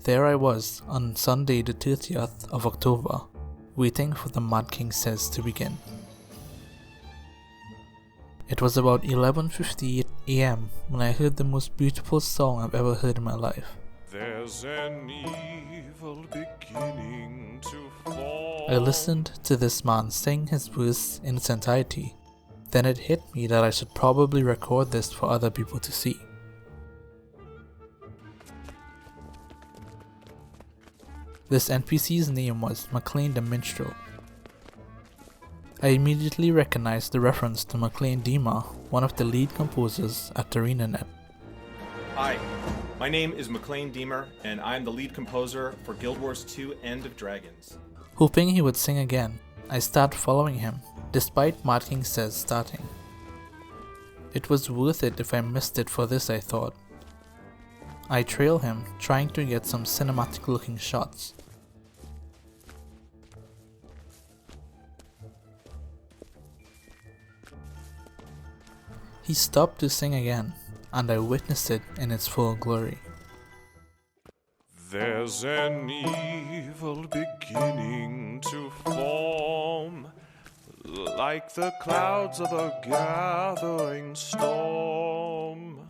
There I was on Sunday the 30th of October, waiting for the Mad King Says to begin. It was about 11:58 AM when I heard the most beautiful song I've ever heard in my life. There's an evil beginning to fall. I listened to this man sing his verse in its entirety. Then it hit me that I should probably record this for other people to see. This NPC's name was Maklain the minstrel. I immediately recognized the reference to Maklain Dima, one of the lead composers at ArenaNet. Hi, my name is Maklain Deemer, and I'm the lead composer for Guild Wars 2 End of Dragons. Hoping he would sing again, I started following him, despite Mad King Says starting. It was worth it if I missed it for this, I thought. I trail him, trying to get some cinematic looking shots. He stopped to sing again, and I witnessed it in its full glory. There's an evil beginning to form, like the clouds of a gathering storm.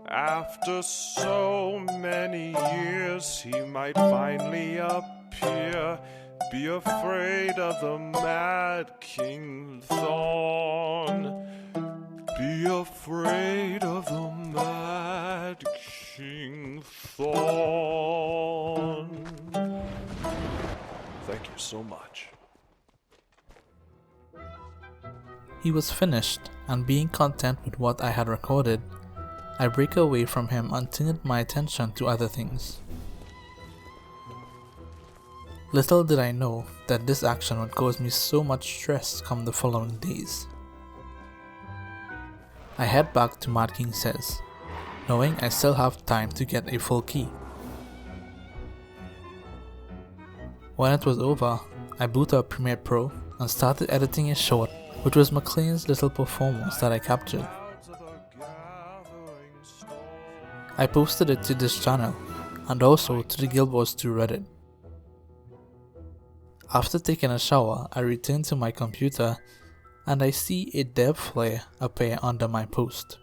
After so many years, he might finally appear. Be afraid of the Mad King Thorn. Be afraid of the Mad King Thorn. Thank you so much. He was finished, and being content with what I had recorded, I break away from him and turned my attention to other things. Little did I know that this action would cause me so much stress come the following days. I head back to Mad King Says, knowing I still have time to get a full key. When it was over, I boot up Premiere Pro and started editing a short, which was Maklain's little performance that I captured. I posted it to this channel, and also to the Guild Wars 2 Reddit. After taking a shower, I return to my computer and I see a dev flare appear under my post.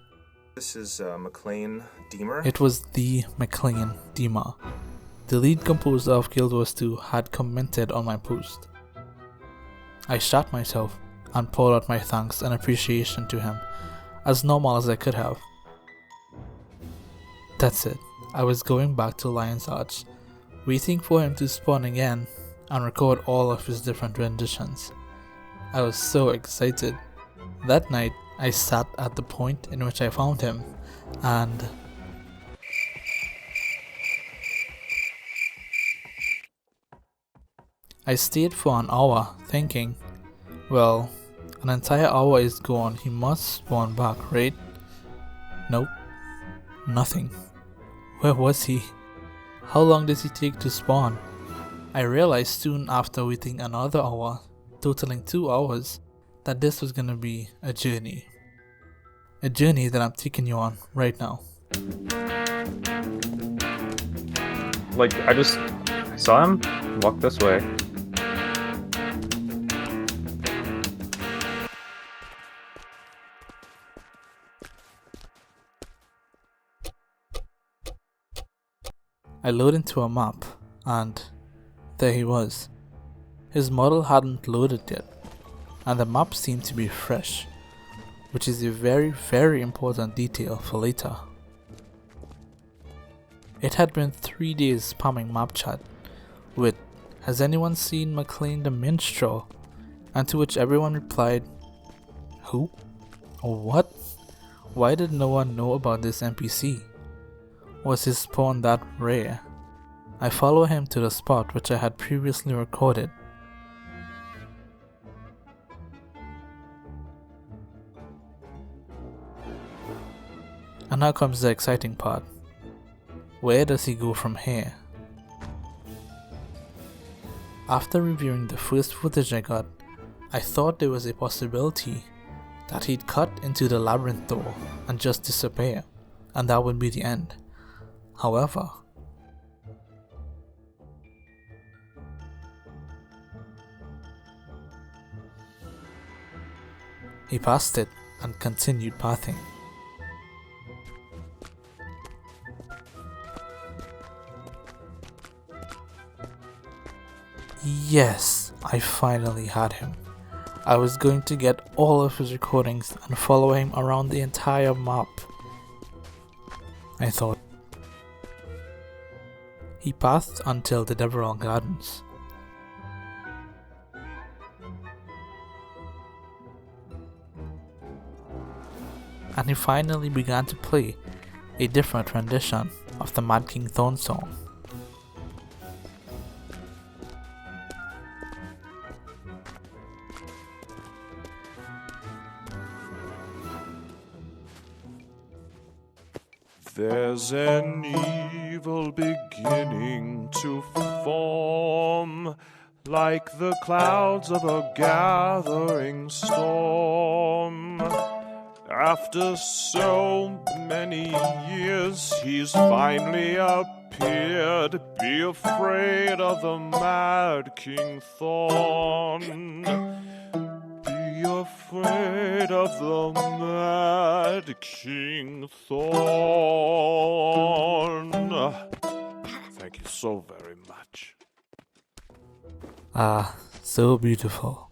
This is Maklain Deemer. It was the Maklain Dima. The lead composer of Guild Wars 2 had commented on my post. I shot myself and poured out my thanks and appreciation to him, as normal as I could have. That's it. I was going back to Lion's Arch, waiting for him to spawn again and record all of his different renditions. I was so excited. That night, I sat at the point in which I found him, and I stayed for an hour thinking, well, an entire hour is gone, he must spawn back, right? Nope. Nothing. Where was he? How long did he take to spawn? I realized soon after waiting another hour, totaling 2 hours, that this was gonna be a journey. A journey that I'm taking you on right now. Like, I saw him walk this way. I load into a map, and there he was. His model hadn't loaded yet, and the map seemed to be fresh, which is a very, very important detail for later. It had been 3 days spamming map chat with, "Has anyone seen Maklain the minstrel?" And to which everyone replied, "Who? Or what? Why did no one know about this NPC? Was his spawn that rare?" I follow him to the spot which I had previously recorded. And now comes the exciting part. Where does he go from here? After reviewing the first footage I got, I thought there was a possibility that he'd cut into the labyrinth door and just disappear, and that would be the end. However, He passed it and continued pathing. Yes, I finally had him. I was going to get all of his recordings and follow him around the entire map. I thought. He passed until the Deverell Gardens. And he finally began to play a different rendition of the Mad King Thorn song. There's an evil beginning to form, like the clouds of a gathering storm. After so many years, he's finally appeared. Be afraid of the Mad King Thorn. Be afraid of the Mad King Thorn. Thank you so very much. Ah, so beautiful.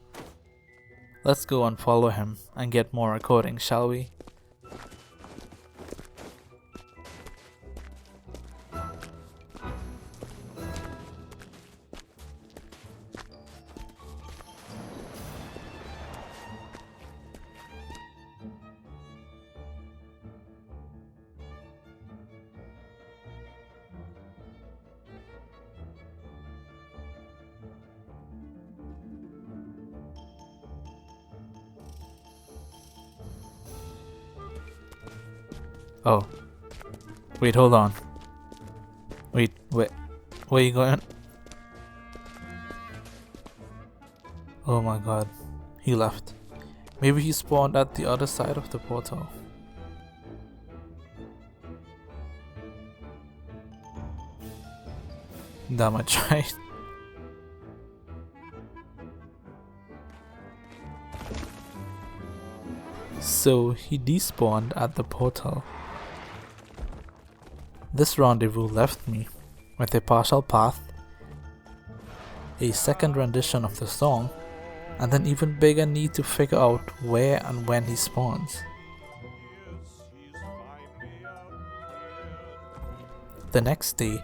Let's go and follow him and get more recordings, shall we? Oh. Wait, hold on. Wait, where are you going? Oh my god. He left. Maybe he spawned at the other side of the portal. Damn, I tried. So he despawned at the portal. This rendezvous left me with a partial path, a second rendition of the song, and an even bigger need to figure out where and when he spawns. The next day,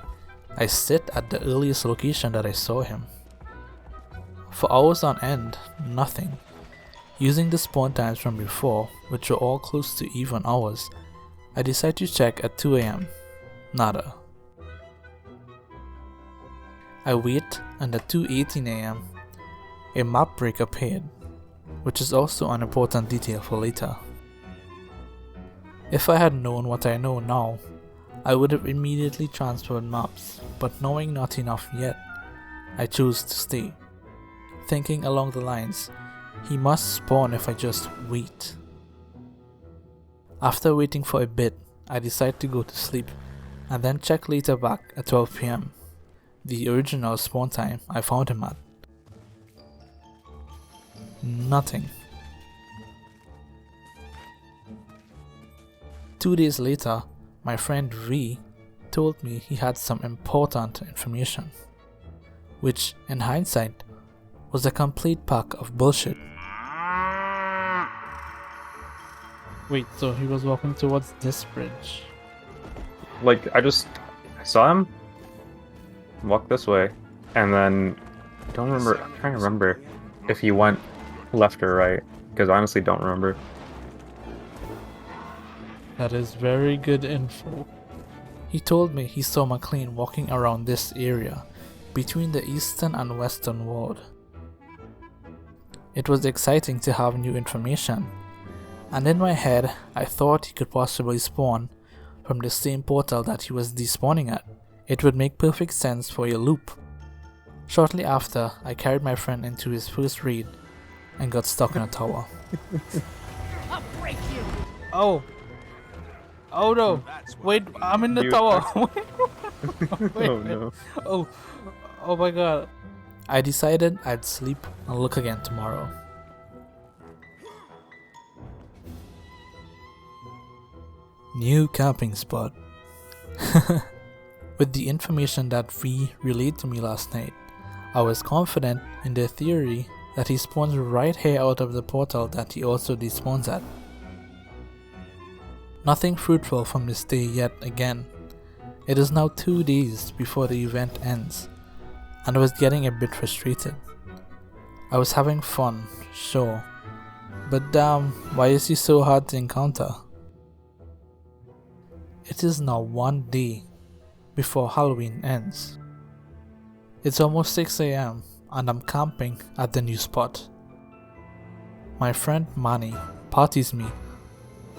I sit at the earliest location that I saw him. For hours on end, nothing. Using the spawn times from before, which were all close to even hours, I decide to check at 2 AM. Nada. I wait, and at 2:18 AM, a map break appeared, which is also an important detail for later. If I had known what I know now, I would have immediately transferred maps, but knowing not enough yet, I chose to stay, thinking along the lines, he must spawn if I just wait. After waiting for a bit, I decide to go to sleep and then check later back at 12 PM, the original spawn time I found him at. Nothing. 2 days later, my friend V told me he had some important information, which in hindsight was a complete pack of bullshit. Wait, so he was walking towards this bridge? Like, I saw him walk this way, and then I don't remember. I'm trying to remember if he went left or right, because I honestly don't remember. That is very good info. He told me he saw Maklain walking around this area, between the eastern and western ward. It was exciting to have new information, and in my head I thought he could possibly spawn from the same portal that he was despawning at. It would make perfect sense for a loop. Shortly after, I carried my friend into his first raid and got stuck in a tower. I'll break you. Oh! Oh no! Wait, I'm in the You- tower! Wait, Oh no. oh my god. I decided I'd sleep and look again tomorrow. New camping spot. With the information that V relayed to me last night, I was confident in their theory that he spawns right here out of the portal that he also despawns at. Nothing fruitful from this day yet again. It is now 2 days before the event ends, and I was getting a bit frustrated. I was having fun, sure, but damn, why is he so hard to encounter? It is now 1 day before Halloween ends. It's almost 6 AM and I'm camping at the new spot. My friend Manny parties me.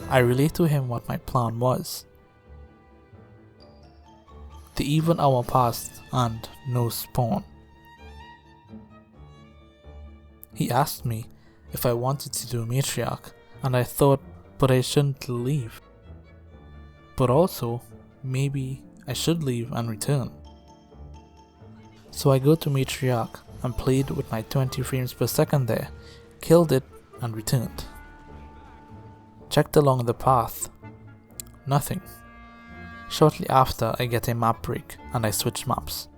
I relay to him what my plan was. The even hour passed and no spawn. He asked me if I wanted to do Matriarch, and I thought, but I shouldn't leave. But also, maybe I should leave and return. So I go to Matriarch and played with my 20 frames per second there, killed it and returned. Checked along the path. Nothing. Shortly after, I get a map break and I switch maps.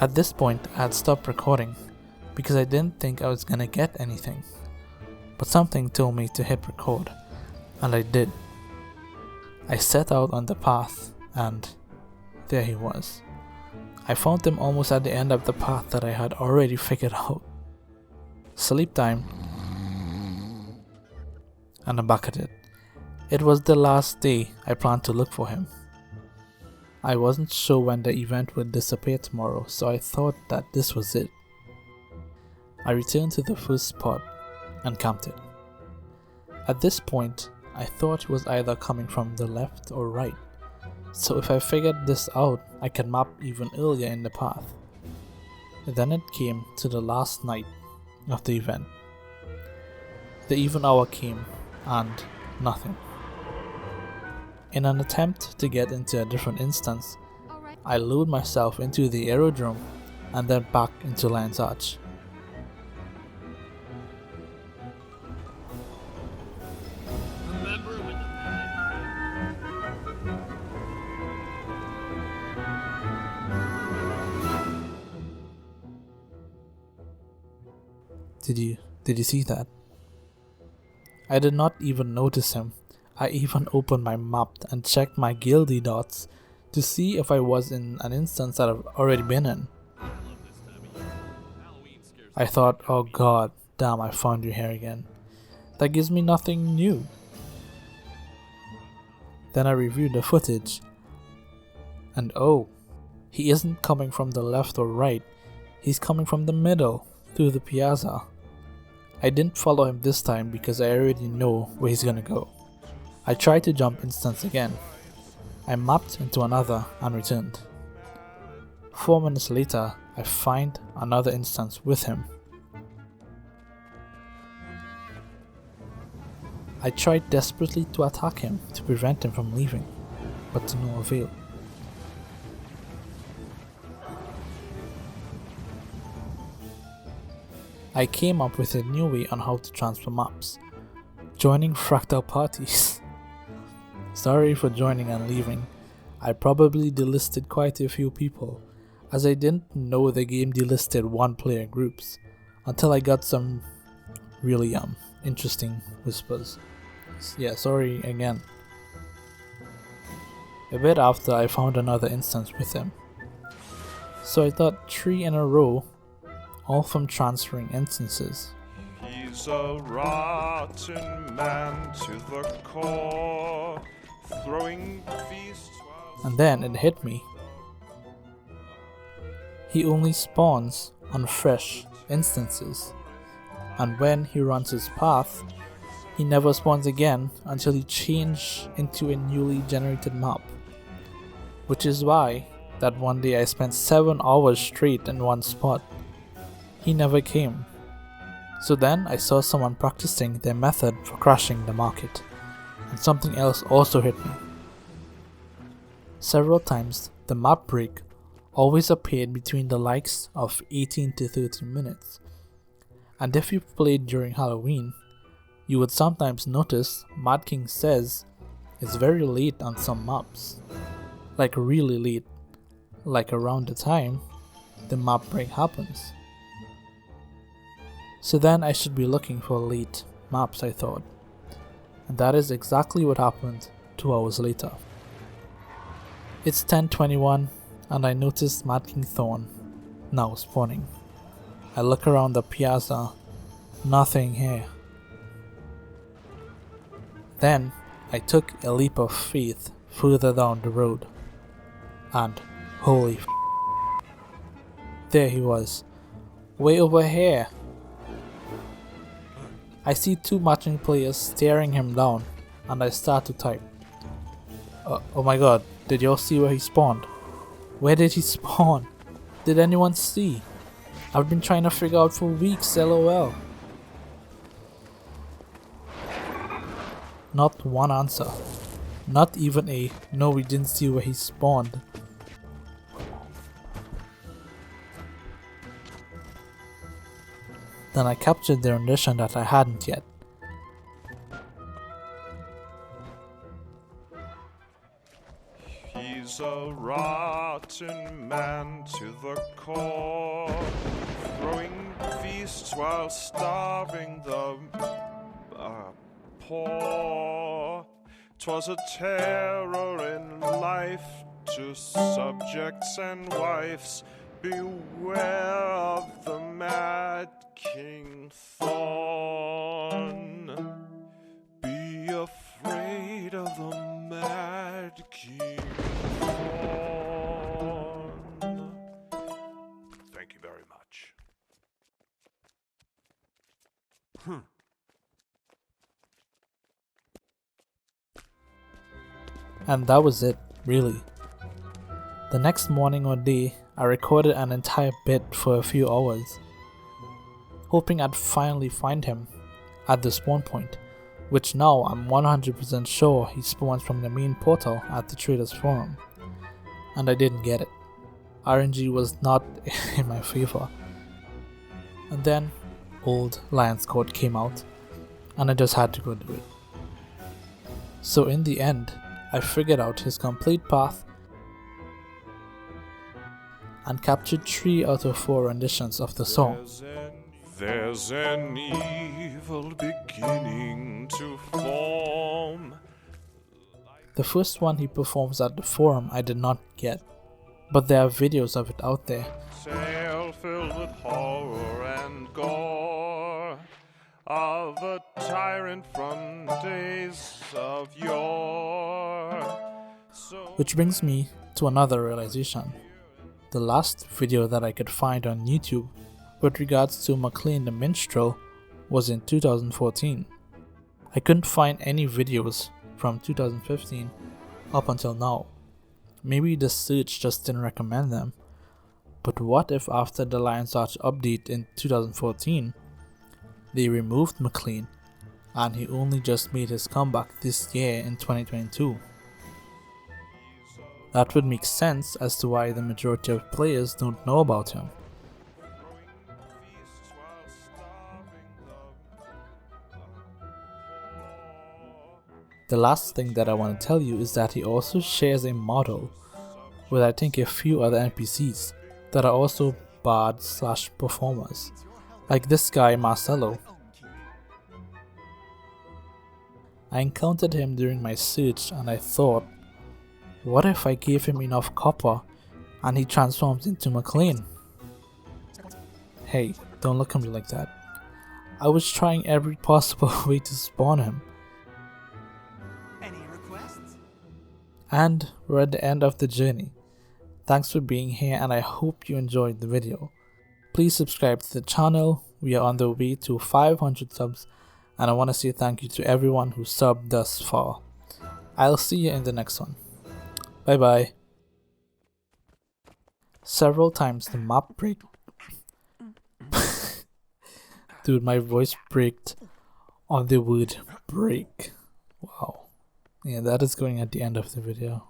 At this point, I had stopped recording because I didn't think I was gonna get anything. But something told me to hit record, and I did. I set out on the path and there he was. I found him almost at the end of the path that I had already figured out. Sleep time. And I'm back at it. It was the last day I planned to look for him. I wasn't sure when the event would disappear tomorrow, so I thought that this was it. I returned to the first spot and camped it. At this point, I thought it was either coming from the left or right, so if I figured this out, I could map even earlier in the path. Then it came to the last night of the event. The even hour came and nothing. In an attempt to get into a different instance, I lured myself into the aerodrome and then back into Lion's Arch. Did you see that? I did not even notice him. I even opened my map and checked my guilty dots to see if I was in an instance that I've already been in. I thought, oh god, damn, I found you here again. That gives me nothing new. Then I reviewed the footage, and oh, he isn't coming from the left or right, he's coming from the middle, through the piazza. I didn't follow him this time because I already know where he's gonna go. I tried to jump instance again. I mapped into another and returned. 4 minutes later, I find another instance with him. I tried desperately to attack him to prevent him from leaving, but to no avail. I came up with a new way on how to transfer maps. Joining fractal parties. Sorry for joining and leaving. I probably delisted quite a few people, as I didn't know the game delisted one-player groups, until I got some really interesting whispers. Yeah, sorry again. A bit after, I found another instance with him. So I thought 3 in a row, all from transferring instances. He's a rotten man to the core, throwing feasts while... And then it hit me. He only spawns on fresh instances, and when he runs his path, he never spawns again until he changes into a newly generated map. Which is why that one day I spent 7 hours straight in one spot. He never came. So then I saw someone practicing their method for crashing the market, and something else also hit me. Several times the map break always appeared between the likes of 18 to 30 minutes, and if you played during Halloween, you would sometimes notice Mad King says It's very late on some maps. Like really late. Like around the time the map break happens. So then I should be looking for late maps, I thought. And that is exactly what happened 2 hours later. It's 10:21 and I noticed Maklain Thorn now spawning. I look around the piazza, nothing here. Then I took a leap of faith further down the road, and holy f***, there he was, way over here. I see two matching players staring him down, and I start to type. Oh my god, did y'all see where he spawned? Where did he spawn? Did anyone see? I've been trying to figure out for weeks, lol. Not one answer. Not even a no, we didn't see where he spawned. Then I captured the rendition that I hadn't yet. He's a rotten man to the core, throwing feasts while starving the poor. 'Twas a terror in life to subjects and wives. Beware of the mad King Thorn. Be afraid of the mad King Thorn. Thank you very much. And that was it, really. The next morning or day, I recorded an entire bit for a few hours, hoping I'd finally find him at the spawn point, which now I'm 100% sure he spawns from the main portal at the Traders Forum. And I didn't get it. RNG was not in my favor. And then old Lion's Court came out, and I just had to go do it. So in the end, I figured out his complete path and captured 3 out of 4 renditions of the song. There's an evil beginning to form. The first one he performs at the forum I did not get, but there are videos of it out there. Tale filled with horror and gore of a tyrant from days of yore. Which brings me to another realization. The last video that I could find on YouTube with regards to Maklain the minstrel was in 2014. I couldn't find any videos from 2015 up until now. Maybe the search just didn't recommend them. But what if after the Lion's Arch update in 2014, they removed Maklain and he only just made his comeback this year in 2022? That would make sense as to why the majority of players don't know about him. The last thing that I want to tell you is that he also shares a model with I think a few other NPCs that are also bards / performers, like this guy Marcelo. I encountered him during my search and I thought, what if I gave him enough copper and he transforms into Maklain? Hey, don't look at me like that. I was trying every possible way to spawn him. Any requests? And we're at the end of the journey. Thanks for being here and I hope you enjoyed the video. Please subscribe to the channel. We are on the way to 500 subs and I want to say thank you to everyone who subbed thus far. I'll see you in the next one. Bye bye. Several times the map break. Dude, my voice braked on the word break. Wow. Yeah, that is going at the end of the video.